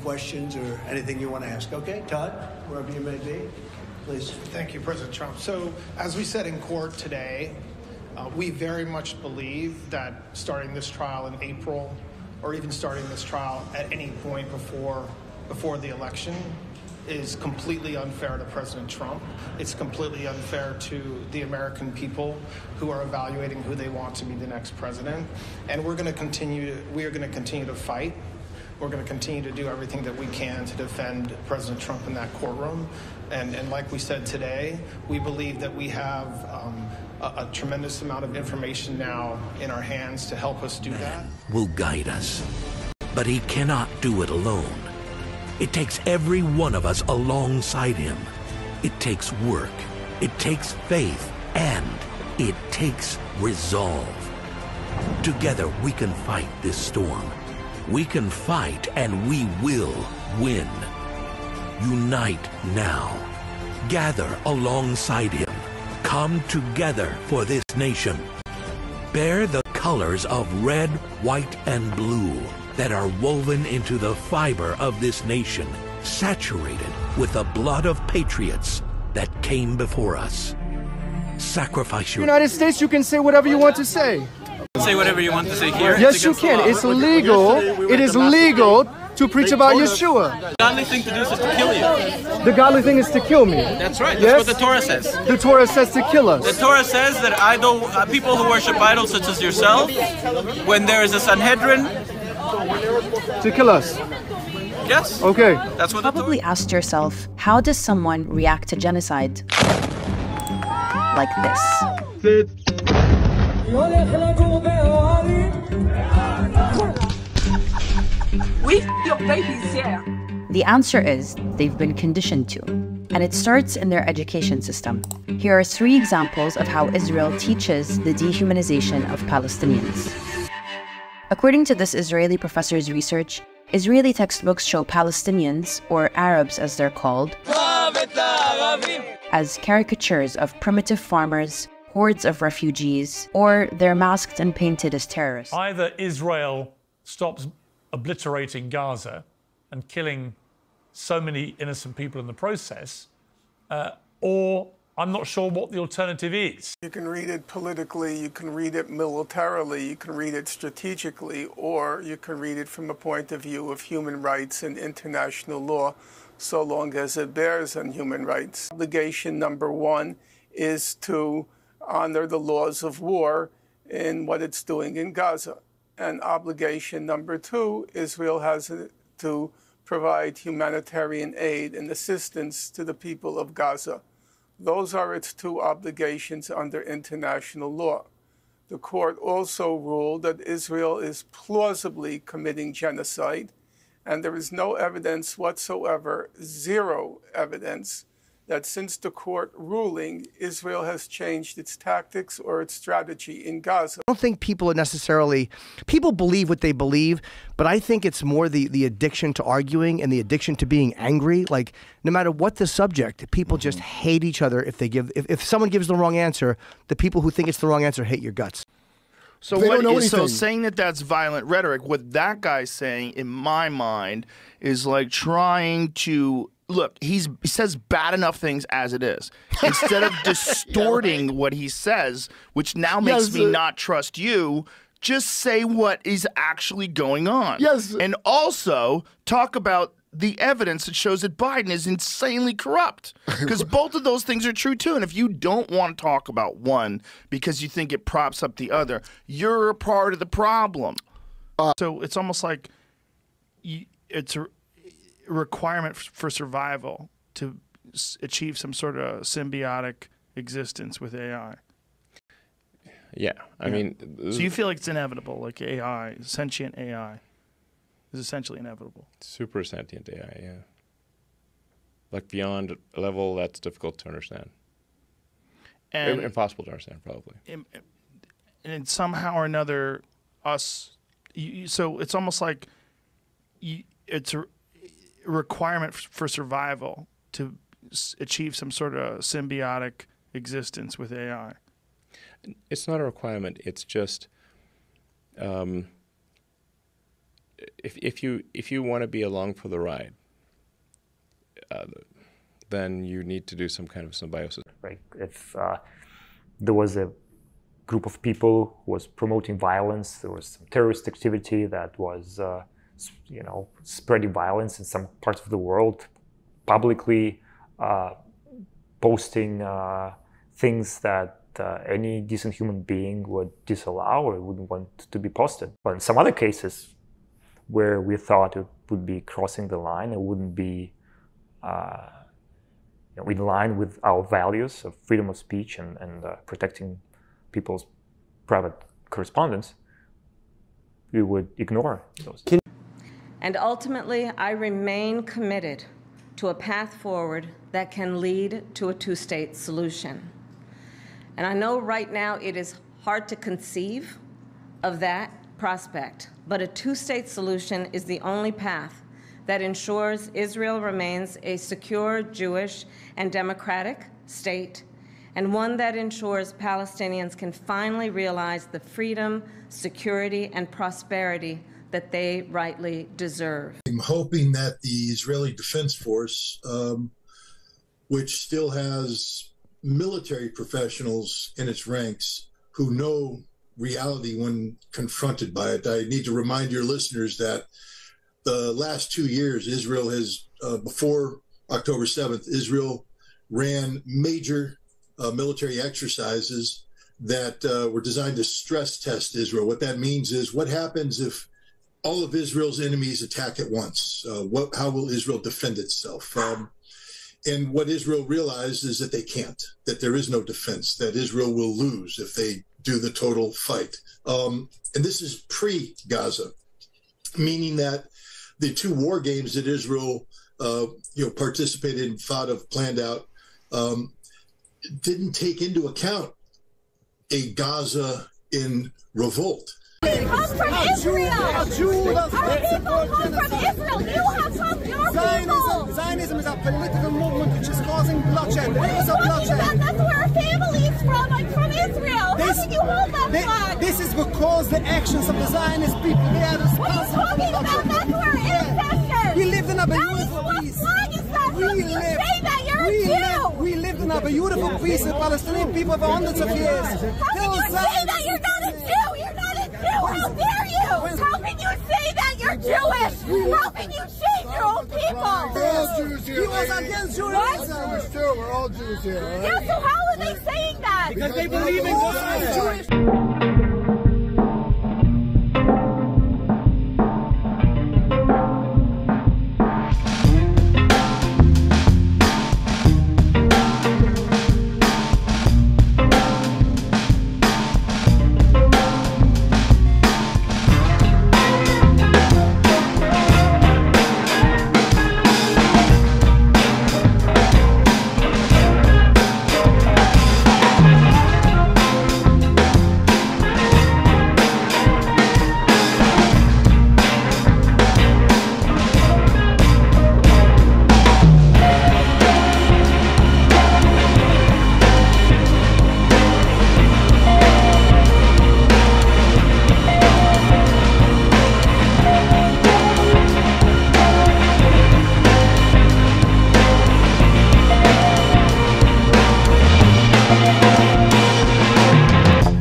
questions or anything you want to ask. Okay, Todd, wherever you may be, please. Thank you, President Trump. So, as we said in court today, we very much believe that starting this trial in April, or even starting this trial at any point before the election, is completely unfair to President Trump. It's completely unfair to the American people who are evaluating who they want to be the next president. And we are going to continue to fight. We're going to continue to do everything that we can to defend President Trump in that courtroom. And like we said today, we believe that we have a tremendous amount of information now in our hands to help us do that. Will guide us, but he cannot do it alone. It takes every one of us alongside him. It takes work, it takes faith, and it takes resolve. Together we can fight this storm. We can fight and we will win. Unite now. Gather alongside him. Come together for this nation. Bear the colors of red, white, and blue that are woven into the fiber of this nation, saturated with the blood of patriots that came before us. Sacrifice your... United States, you can say whatever you want to say. Say whatever you want to say here. Yes, you can. It's legal. It is legal to preach about Yeshua. The godly thing to do is just to kill you. The godly thing is to kill me. That's right. That's Yes? what the Torah says. The Torah says to kill us. The Torah says that people who worship idols such as yourself, when there is a Sanhedrin, To kill us. yes. Okay. That's what the Torah... Probably asked yourself, how does someone react to genocide? Like this. We your babies here. The answer is they've been conditioned to, and it starts in their education system. Here are 3 examples of how Israel teaches the dehumanization of Palestinians. According to this Israeli professor's research, Israeli textbooks show Palestinians, or Arabs as they're called, as caricatures of primitive farmers, hordes of refugees, or they're masked and painted as terrorists. Either Israel stops obliterating Gaza and killing so many innocent people in the process, or I'm not sure what the alternative is. You can read it politically, you can read it militarily, you can read it strategically, or you can read it from a point of view of human rights and international law, so long as it bears on human rights. Obligation number 1 is to honor the laws of war in what it's doing in Gaza. And obligation number 2, Israel has to provide humanitarian aid and assistance to the people of Gaza. Those are its 2 obligations under international law. The court also ruled that Israel is plausibly committing genocide, and there is no evidence whatsoever, 0 evidence, that since the court ruling, Israel has changed its tactics or its strategy in Gaza. I don't think people people believe what they believe, but I think it's more the addiction to arguing and the addiction to being angry. Like, no matter what the subject, people just hate each other if someone gives the wrong answer, the people who think it's the wrong answer hate your guts. So so saying that that's violent rhetoric, what that guy's saying, in my mind, is like trying to... Look, he says bad enough things as it is. Instead of distorting what he says, which now makes me not trust you, just say what is actually going on. Yes. And also talk about the evidence that shows that Biden is insanely corrupt. Because both of those things are true, too. And if you don't want to talk about one because you think it props up the other, you're a part of the problem. So it's almost like it's a requirement for survival to achieve some sort of symbiotic existence with AI. Yeah, I mean... So you feel like it's inevitable, like AI, sentient AI is essentially inevitable. Super sentient AI, yeah. Like beyond a level that's difficult to understand. And impossible to understand, probably. And somehow or another, so it's almost like it's a requirement for survival to achieve some sort of symbiotic existence with AI. It's not a requirement. It's just if you want to be along for the ride, then you need to do some kind of symbiosis. Right. If there was a group of people who was promoting violence, there was some terrorist activity that was, spreading violence in some parts of the world, publicly posting things that any decent human being would disallow or wouldn't want to be posted. But in some other cases where we thought it would be crossing the line, it wouldn't be in line with our values of freedom of speech and protecting people's private correspondence, we would ignore those. And ultimately, I remain committed to a path forward that can lead to a two-state solution. And I know right now it is hard to conceive of that prospect, but a two-state solution is the only path that ensures Israel remains a secure Jewish and democratic state, and one that ensures Palestinians can finally realize the freedom, security, and prosperity that they rightly deserve. I'm hoping that the Israeli Defense Force, which still has military professionals in its ranks who know reality when confronted by it. I need to remind your listeners that the last 2 years, Israel has, before October 7th, Israel ran major military exercises that were designed to stress test Israel. What that means is, what happens if all of Israel's enemies attack at once? How will Israel defend itself? And what Israel realized is that they can't, that there is no defense, that Israel will lose if they do the total fight. And this is pre-Gaza, meaning that the two war games that Israel participated in, thought of, planned out, didn't take into account a Gaza in revolt. We come from Israel! Our people come from Israel! You have come from your people! Zionism is a political movement which is causing bloodshed. What are you talking about? That's where our family is from. I'm from Israel. How can you hold that flag? This is because the actions of the Zionist people, they are responsible. What are you talking about? That's where ancestors! We lived in a beautiful peace. What flag is that? How can you say that? You're a Jew! We lived in a beautiful peace with Palestinian people for hundreds of years. How can you say that? You're not a Jew! You're not a Jew! How dare you? How can you say that you're Jewish? How can you shame your own people? We're all Jews here. He was against Judaism. We're all Jews here. Yeah, so how are they saying that? Because they believe in God.